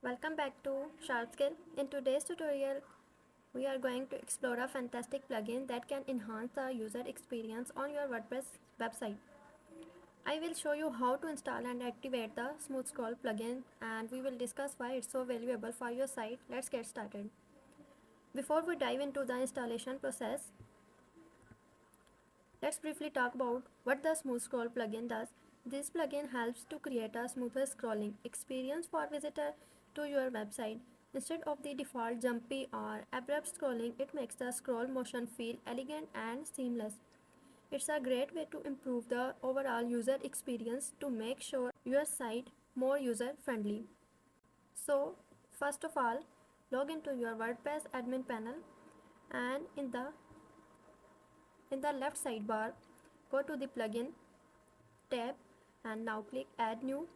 Welcome back to Sharp Skill. In today's tutorial, we are going to explore a fantastic plugin that can enhance the user experience on your WordPress website. I will show you how to install and activate the Smooth Scroll plugin, and we will discuss why it's so valuable for your site. Let's get started. Before we dive into the installation process, let's briefly talk about what the Smooth Scroll plugin does. This plugin helps to create a smoother scrolling experience for visitors to your website. Instead of the default jumpy or abrupt scrolling, it makes the scroll motion feel elegant and seamless. It's a great way to improve the overall user experience to make sure your site more user friendly. So, first of all, log into your WordPress admin panel and in the left sidebar, go to the plugin tab and now click add new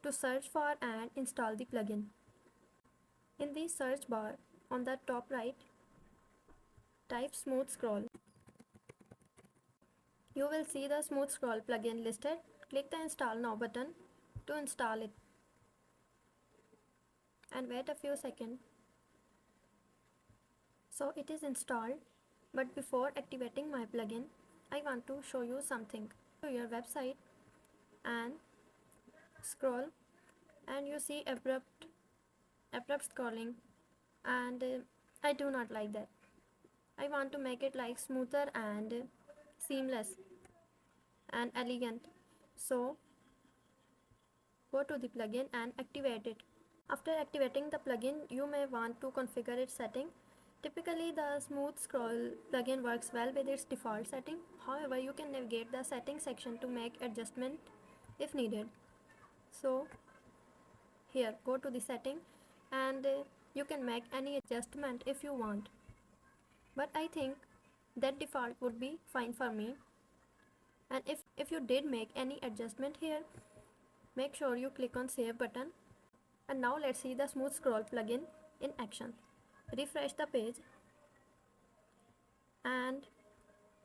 to search for and install the plugin. In the search bar on the top right, type smooth scroll. You will see the smooth scroll plugin listed. Click the install now button to install it and wait a few seconds. So it is installed, but before activating my plugin, I want to show you something. To your website and scroll and you see abrupt scrolling, and I do not like that. I want to make it like smoother and seamless and elegant. So go to the plugin and activate it. After activating the plugin, you may want to configure its setting. Typically, the smooth scroll plugin works well with its default setting. However, you can navigate the settings section to make adjustment if needed. So here, go to the setting and you can make any adjustment if you want. But I think that default would be fine for me. And if you did make any adjustment here, make sure you click on save button. And now let's see the smooth scroll plugin in action. Refresh the page and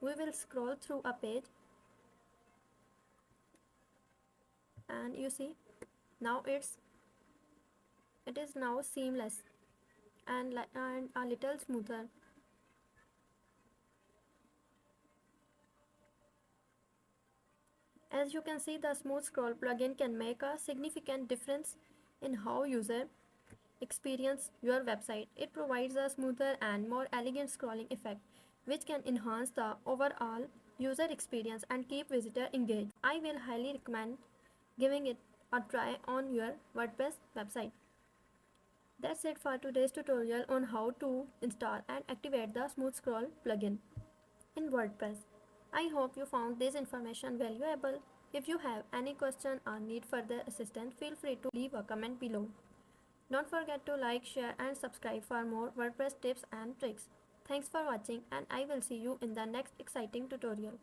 we will scroll through a page, and you see now it is now seamless and a little smoother. As you can see, the smooth scroll plugin can make a significant difference in how user experience your website. It provides a smoother and more elegant scrolling effect, which can enhance the overall user experience and keep visitor engaged. I will highly recommend giving it a try on your WordPress website. That's it for today's tutorial on how to install and activate the Smooth Scroll plugin in WordPress. I hope you found this information valuable. If you have any question or need further assistance, feel free to leave a comment below. Don't forget to like, share and subscribe for more WordPress tips and tricks. Thanks for watching, and I will see you in the next exciting tutorial.